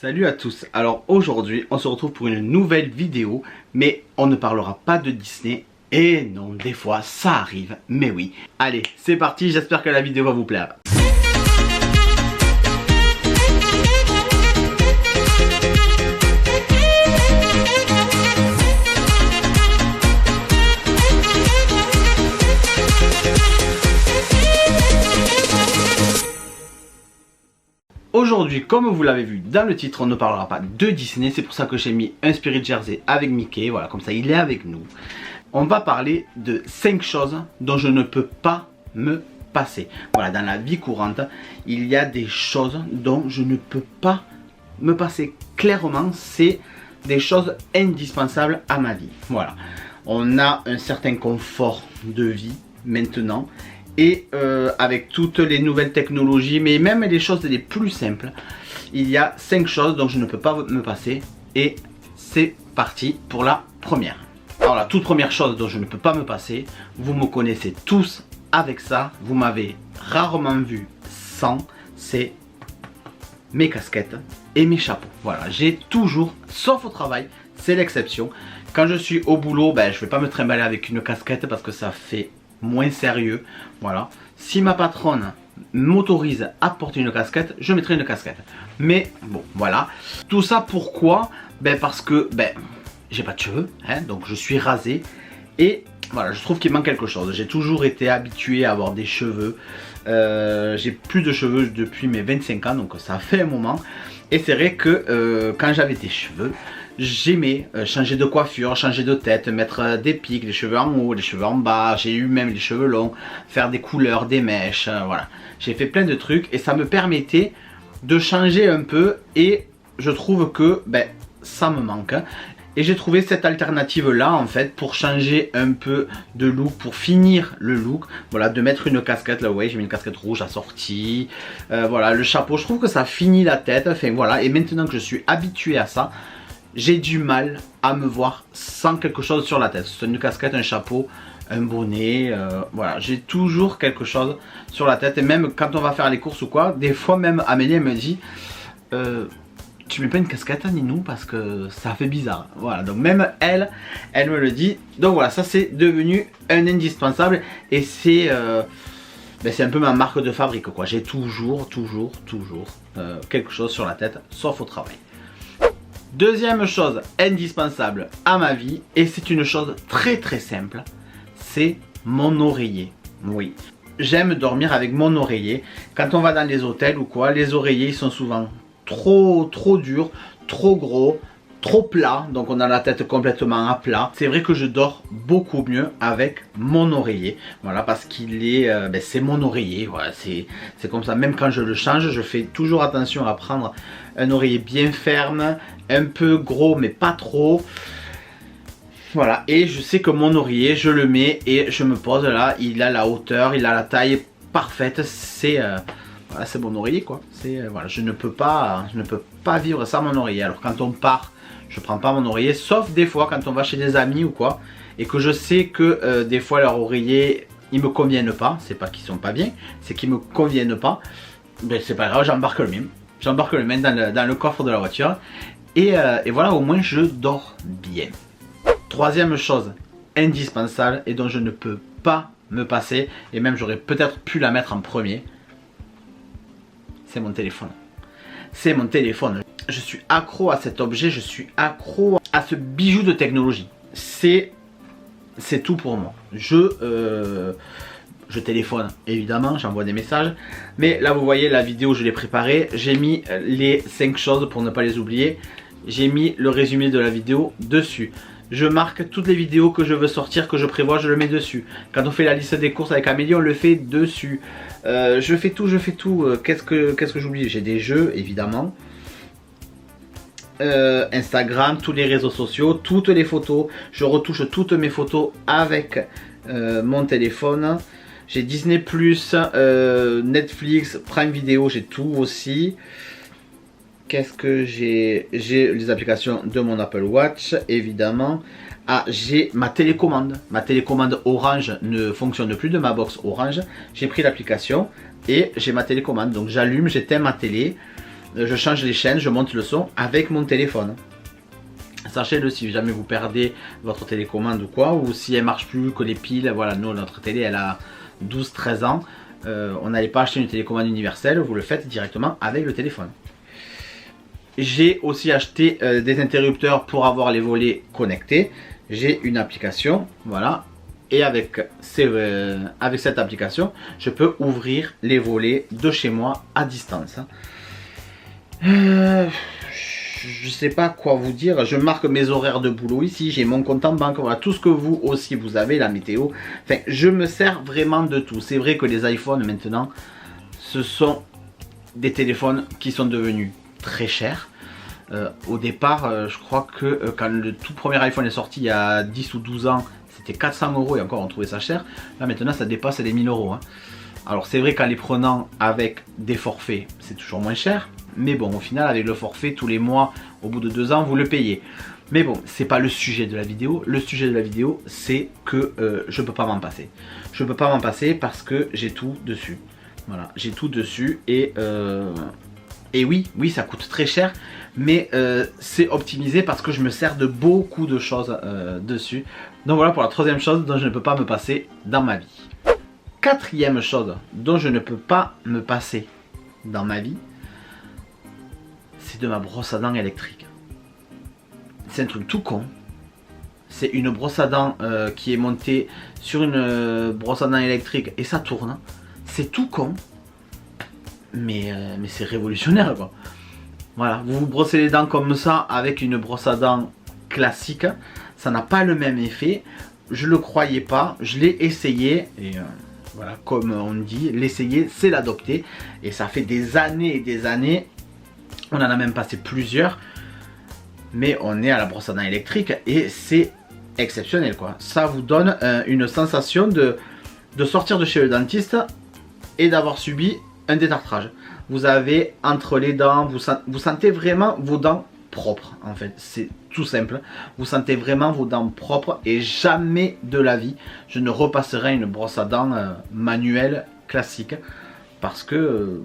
Salut à tous, alors aujourd'hui on se retrouve pour une nouvelle vidéo, mais on ne parlera pas de Disney, et non, des fois ça arrive, mais oui. Allez, c'est parti, j'espère que la vidéo va vous plaire. Aujourd'hui, comme vous l'avez vu dans le titre, on ne parlera pas de Disney. C'est pour ça que j'ai mis un Spirit Jersey avec Mickey. Voilà, comme ça il est avec nous. On va parler de 5 choses dont je ne peux pas me passer. Voilà, dans la vie courante, il y a des choses dont je ne peux pas me passer. Clairement, c'est des choses indispensables à ma vie. Voilà, on a un certain confort de vie maintenant. Et avec toutes les nouvelles technologies, mais même les choses les plus simples, il y a 5 choses dont je ne peux pas me passer. Et c'est parti pour la première. Alors la toute première chose dont je ne peux pas me passer, vous me connaissez tous avec ça, vous m'avez rarement vu sans, c'est mes casquettes et mes chapeaux. Voilà, j'ai toujours, sauf au travail, c'est l'exception. Quand je suis au boulot, je ne vais pas me trimballer avec une casquette parce que ça fait moins sérieux. Voilà, si ma patronne m'autorise à porter une casquette, je mettrai une casquette. Mais bon, voilà. Tout ça pourquoi? Parce que j'ai pas de cheveux, hein, donc je suis rasé. Et voilà, je trouve qu'il manque quelque chose. J'ai toujours été habitué à avoir des cheveux. J'ai plus de cheveux depuis mes 25 ans, donc ça fait un moment. Et c'est vrai que quand j'avais des cheveux, j'aimais changer de coiffure, changer de tête, mettre des pics, des cheveux en haut, des cheveux en bas. J'ai eu même des cheveux longs, faire des couleurs, des mèches, voilà. J'ai fait plein de trucs et ça me permettait de changer un peu. Et je trouve que ça me manque. Et j'ai trouvé cette alternative là en fait pour changer un peu de look, pour finir le look. Voilà, de mettre une casquette, là vous voyez j'ai mis une casquette rouge assortie. Voilà, le chapeau, je trouve que ça finit la tête. Enfin voilà, et maintenant que je suis habitué à ça, j'ai du mal à me voir sans quelque chose sur la tête. C'est une casquette, un chapeau, un bonnet, voilà, j'ai toujours quelque chose sur la tête. Et même quand on va faire les courses ou quoi, des fois même Amélie elle me dit tu mets pas une casquette à Ninou parce que ça fait bizarre. Voilà, donc même elle me le dit. Donc voilà, ça c'est devenu un indispensable. Et c'est un peu ma marque de fabrique quoi. J'ai toujours quelque chose sur la tête, sauf au travail. Deuxième chose indispensable à ma vie, et c'est une chose très simple, c'est mon oreiller. Oui, j'aime dormir avec mon oreiller. Quand on va dans les hôtels ou quoi, les oreillers ils sont souvent trop durs, trop gros, trop plats, donc on a la tête complètement à plat. C'est vrai que je dors beaucoup mieux avec mon oreiller, voilà, parce qu'il est, c'est mon oreiller, voilà, c'est comme ça. Même quand je le change, je fais toujours attention à prendre un oreiller bien ferme, un peu gros mais pas trop. Voilà, et je sais que mon oreiller, je le mets et je me pose là, il a la hauteur, il a la taille parfaite, voilà, c'est mon oreiller quoi. Voilà, je ne peux pas vivre sans mon oreiller. Alors quand on part, je prends pas mon oreiller, sauf des fois quand on va chez des amis ou quoi, et que je sais que des fois leur oreiller ils me conviennent pas. C'est pas qu'ils sont pas bien, c'est qu'ils me conviennent pas. C'est pas grave, j'embarque le mien. J'embarque le mien dans le coffre de la voiture. Et voilà, au moins je dors bien. Troisième chose indispensable et dont je ne peux pas me passer, et même j'aurais peut-être pu la mettre en premier, c'est mon téléphone. C'est mon téléphone. Je suis accro à cet objet, je suis accro à ce bijou de technologie. C'est tout pour moi. Je téléphone évidemment, j'envoie des messages. Mais là vous voyez la vidéo, je l'ai préparée. J'ai mis les 5 choses pour ne pas les oublier. J'ai mis le résumé de la vidéo dessus. Je marque toutes les vidéos que je veux sortir, que je prévois, je le mets dessus. Quand on fait la liste des courses avec Amélie, on le fait dessus. Je fais tout. Qu'est-ce que j'oublie? J'ai des jeux, évidemment. Instagram, tous les réseaux sociaux, toutes les photos. Je retouche toutes mes photos avec mon téléphone. J'ai Disney+, Netflix, Prime Video, j'ai tout aussi. Qu'est-ce que j'ai? J'ai les applications de mon Apple Watch, évidemment. Ah, j'ai ma télécommande. Ma télécommande Orange ne fonctionne plus de ma box Orange. J'ai pris l'application et j'ai ma télécommande. Donc j'allume, j'éteins ma télé. je change les chaînes, je monte le son avec mon téléphone. Sachez-le, si jamais vous perdez votre télécommande ou quoi, ou si elle marche plus, que les piles, voilà, nous notre télé elle a 12-13 ans, on n'allait pas acheter une télécommande universelle, vous le faites directement avec le téléphone. J'ai aussi acheté des interrupteurs pour avoir les volets connectés. J'ai une application, voilà, et avec cette application, je peux ouvrir les volets de chez moi à distance. Je sais pas quoi vous dire, je marque mes horaires de boulot ici, j'ai mon compte en banque, voilà, tout ce que vous aussi vous avez, la météo. Enfin, je me sers vraiment de tout. C'est vrai que les iPhones maintenant, ce sont des téléphones qui sont devenus très chers. Au départ, je crois que quand le tout premier iPhone est sorti il y a 10 ou 12 ans, c'était 400 € et encore on trouvait ça cher. Là maintenant ça dépasse les 1000 €. Hein. Alors c'est vrai qu'en les prenant avec des forfaits, c'est toujours moins cher. Mais bon, au final, avec le forfait, tous les mois, au bout de 2 ans, vous le payez. Mais bon, c'est pas le sujet de la vidéo. Le sujet de la vidéo, c'est que je peux pas m'en passer. Je peux pas m'en passer parce que j'ai tout dessus. Voilà, j'ai tout dessus et oui, ça coûte très cher. Mais c'est optimisé parce que je me sers de beaucoup de choses dessus. Donc voilà pour la troisième chose dont je ne peux pas me passer dans ma vie. Quatrième chose dont je ne peux pas me passer dans ma vie, c'est de ma brosse à dents électrique. C'est un truc tout con. C'est une brosse à dents qui est montée sur une brosse à dents électrique et ça tourne. C'est tout con. Mais c'est révolutionnaire quoi. Voilà, vous vous brossez les dents comme ça avec une brosse à dents classique. Ça n'a pas le même effet. Je le croyais pas. Je l'ai essayé et voilà, comme on dit, l'essayer c'est l'adopter. Et ça fait des années et des années. On en a même passé plusieurs, mais on est à la brosse à dents électrique et c'est exceptionnel quoi. Ça vous donne une sensation de sortir de chez le dentiste et d'avoir subi un détartrage. Vous avez entre les dents, vous sentez vraiment vos dents propres en fait. C'est tout simple. Vous sentez vraiment vos dents propres et jamais de la vie je ne repasserai une brosse à dents manuelle classique parce que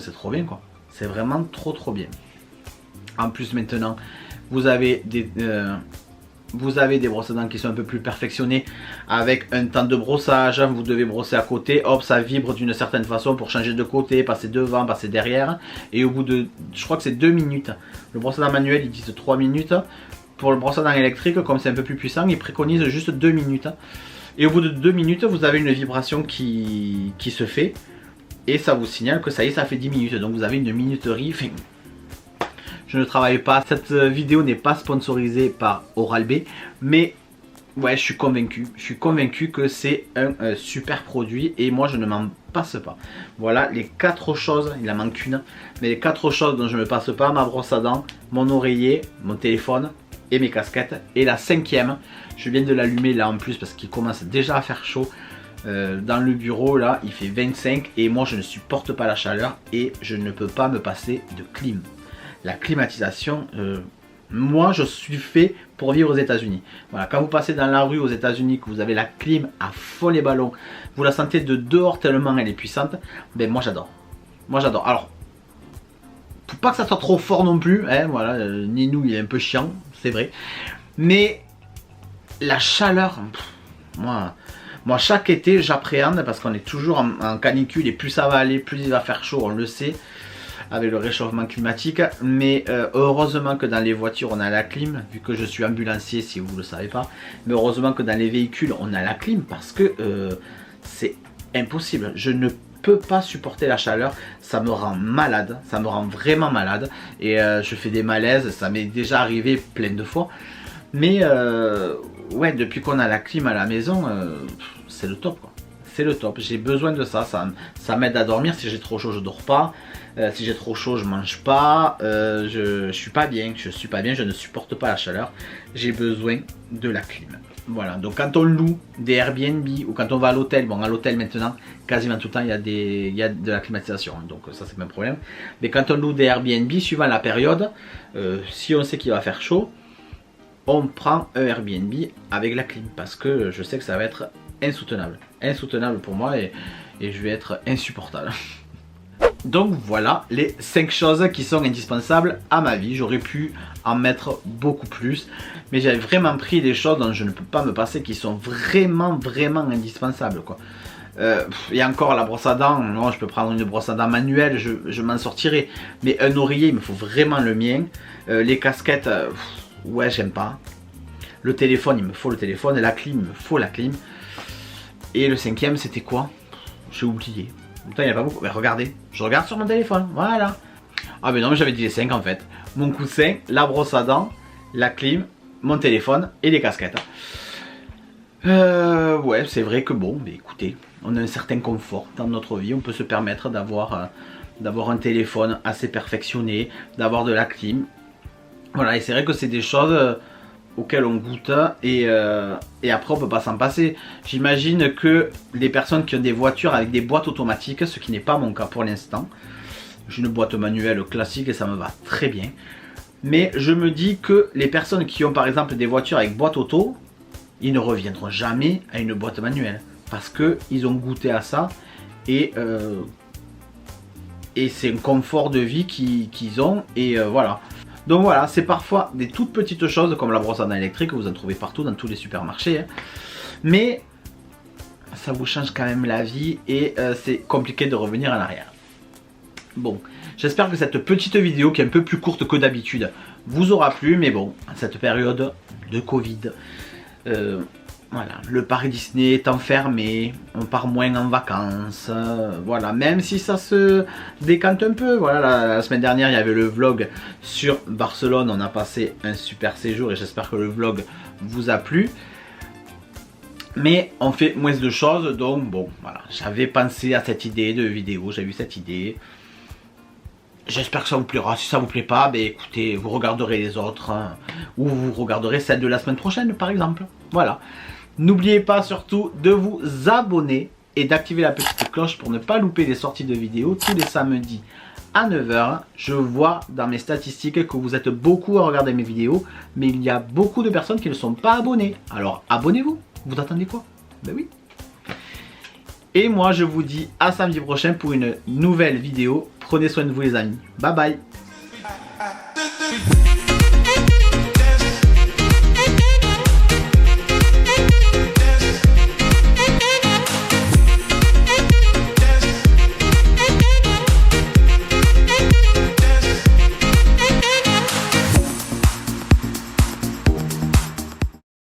c'est trop bien quoi. C'est vraiment trop bien. En plus maintenant, vous avez des brosses à dents qui sont un peu plus perfectionnées avec un temps de brossage. Vous devez brosser à côté, hop, ça vibre d'une certaine façon pour changer de côté, passer devant, passer derrière. Et au bout de, je crois que c'est 2 minutes. Le brosse à dents manuel, ils disent 3 minutes. Pour le brosse à dents électrique, comme c'est un peu plus puissant, ils préconisent juste 2 minutes. Et au bout de 2 minutes, vous avez une vibration qui se fait. Et ça vous signale que ça y est, ça fait 10 minutes. Donc vous avez une minuterie. Enfin, je ne travaille pas. Cette vidéo n'est pas sponsorisée par Oral-B. Mais ouais, je suis convaincu. Je suis convaincu que c'est un super produit. Et moi, je ne m'en passe pas. Voilà les 4 choses. Il en manque une. Mais les 4 choses dont je ne me passe pas. Ma brosse à dents, mon oreiller, mon téléphone et mes casquettes. Et la 5e, je viens de l'allumer là en plus parce qu'il commence déjà à faire chaud. Dans le bureau là il fait 25 et moi je ne supporte pas la chaleur et je ne peux pas me passer de clim. La climatisation, moi je suis fait pour vivre aux États-Unis. Voilà, quand vous passez dans la rue aux États-Unis, que vous avez la clim à fond les ballons, vous la sentez de dehors tellement elle est puissante, ben moi j'adore. Moi j'adore. Alors, faut pas que ça soit trop fort non plus, hein, voilà, Ninou il est un peu chiant, c'est vrai. Mais la chaleur, moi chaque été j'appréhende parce qu'on est toujours en canicule et plus ça va aller, plus il va faire chaud, on le sait, avec le réchauffement climatique. Mais heureusement que dans les voitures on a la clim, vu que je suis ambulancier si vous ne le savez pas. Mais heureusement que dans les véhicules on a la clim parce que c'est impossible. Je ne peux pas supporter la chaleur, ça me rend malade, ça me rend vraiment malade. Et je fais des malaises, ça m'est déjà arrivé plein de fois. Mais ouais, depuis qu'on a la clim à la maison, c'est le top quoi. C'est le top, j'ai besoin de ça, ça m'aide à dormir. Si j'ai trop chaud je dors pas, si j'ai trop chaud je mange pas, je suis pas bien, je ne supporte pas la chaleur. J'ai besoin de la clim. Voilà, donc quand on loue des Airbnb ou quand on va à l'hôtel, bon à l'hôtel maintenant, quasiment tout le temps il y a de la climatisation, donc ça c'est pas un problème. Mais quand on loue des Airbnb, suivant la période, si on sait qu'il va faire chaud, on prend un Airbnb avec la clim parce que je sais que ça va être insoutenable pour moi et je vais être insupportable. Donc voilà les 5 choses qui sont indispensables à ma vie. J'aurais pu en mettre beaucoup plus, mais j'avais vraiment pris des choses dont je ne peux pas me passer, qui sont vraiment indispensables quoi. Et encore la brosse à dents, non, je peux prendre une brosse à dents manuelle, je m'en sortirai. Mais un oreiller, il me faut vraiment le mien. Les casquettes, ouais, j'aime pas. Le téléphone, il me faut le téléphone. Et la clim, il me faut la clim. Et le 5e, c'était quoi? J'ai oublié. Putain, il n'y a pas beaucoup. Mais regardez, je regarde sur mon téléphone, voilà. Ah, mais non, mais j'avais dit les 5 en fait. Mon coussin, la brosse à dents, la clim, mon téléphone et les casquettes. Ouais, c'est vrai que bon, mais écoutez, on a un certain confort dans notre vie. On peut se permettre d'avoir un téléphone assez perfectionné, d'avoir de la clim. Voilà, et c'est vrai que c'est des choses auxquelles on goûte et après on peut pas s'en passer. J'imagine que les personnes qui ont des voitures avec des boîtes automatiques, ce qui n'est pas mon cas pour l'instant. J'ai une boîte manuelle classique et ça me va très bien. Mais je me dis que les personnes qui ont par exemple des voitures avec boîte auto, ils ne reviendront jamais à une boîte manuelle. Parce qu'ils ont goûté à ça et c'est un confort de vie qu'ils ont et voilà. Donc voilà, c'est parfois des toutes petites choses comme la brosse à dents électrique, vous en trouvez partout dans tous les supermarchés. Hein. Mais ça vous change quand même la vie et c'est compliqué de revenir en arrière. Bon, j'espère que cette petite vidéo qui est un peu plus courte que d'habitude vous aura plu. Mais bon, en cette période de Covid, voilà, le parc Disney est enfermé, on part moins en vacances, voilà, même si ça se décante un peu. Voilà, la semaine dernière il y avait le vlog sur Barcelone, on a passé un super séjour et j'espère que le vlog vous a plu. Mais on fait moins de choses, donc bon, voilà, j'avais pensé à cette idée de vidéo, j'ai eu cette idée. J'espère que ça vous plaira. Si ça vous plaît pas, ben écoutez, vous regarderez les autres hein, ou vous regarderez celle de la semaine prochaine par exemple. Voilà. N'oubliez pas surtout de vous abonner et d'activer la petite cloche pour ne pas louper les sorties de vidéos tous les samedis à 9 h. Je vois dans mes statistiques que vous êtes beaucoup à regarder mes vidéos, mais il y a beaucoup de personnes qui ne sont pas abonnées. Alors abonnez-vous. Vous attendez quoi? Ben oui. Et moi je vous dis à samedi prochain pour une nouvelle vidéo. Prenez soin de vous les amis. Bye bye.